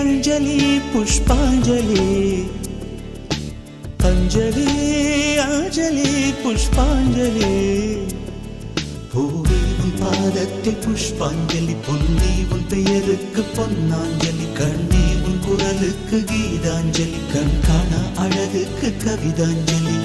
अंजलि पुष्पांजलि अंजलि अंजलि पुष्पांजलि பூவே உன் பாதத்தில் புஷ்பாஞ்சலி பொன்னே உன் பெயருக்கு பொன்னாஞ்சலி கண்ணே உன் குரலுக்கு கீதாஞ்சலி கண் காண அழகுக்கு கவிதாஞ்சலி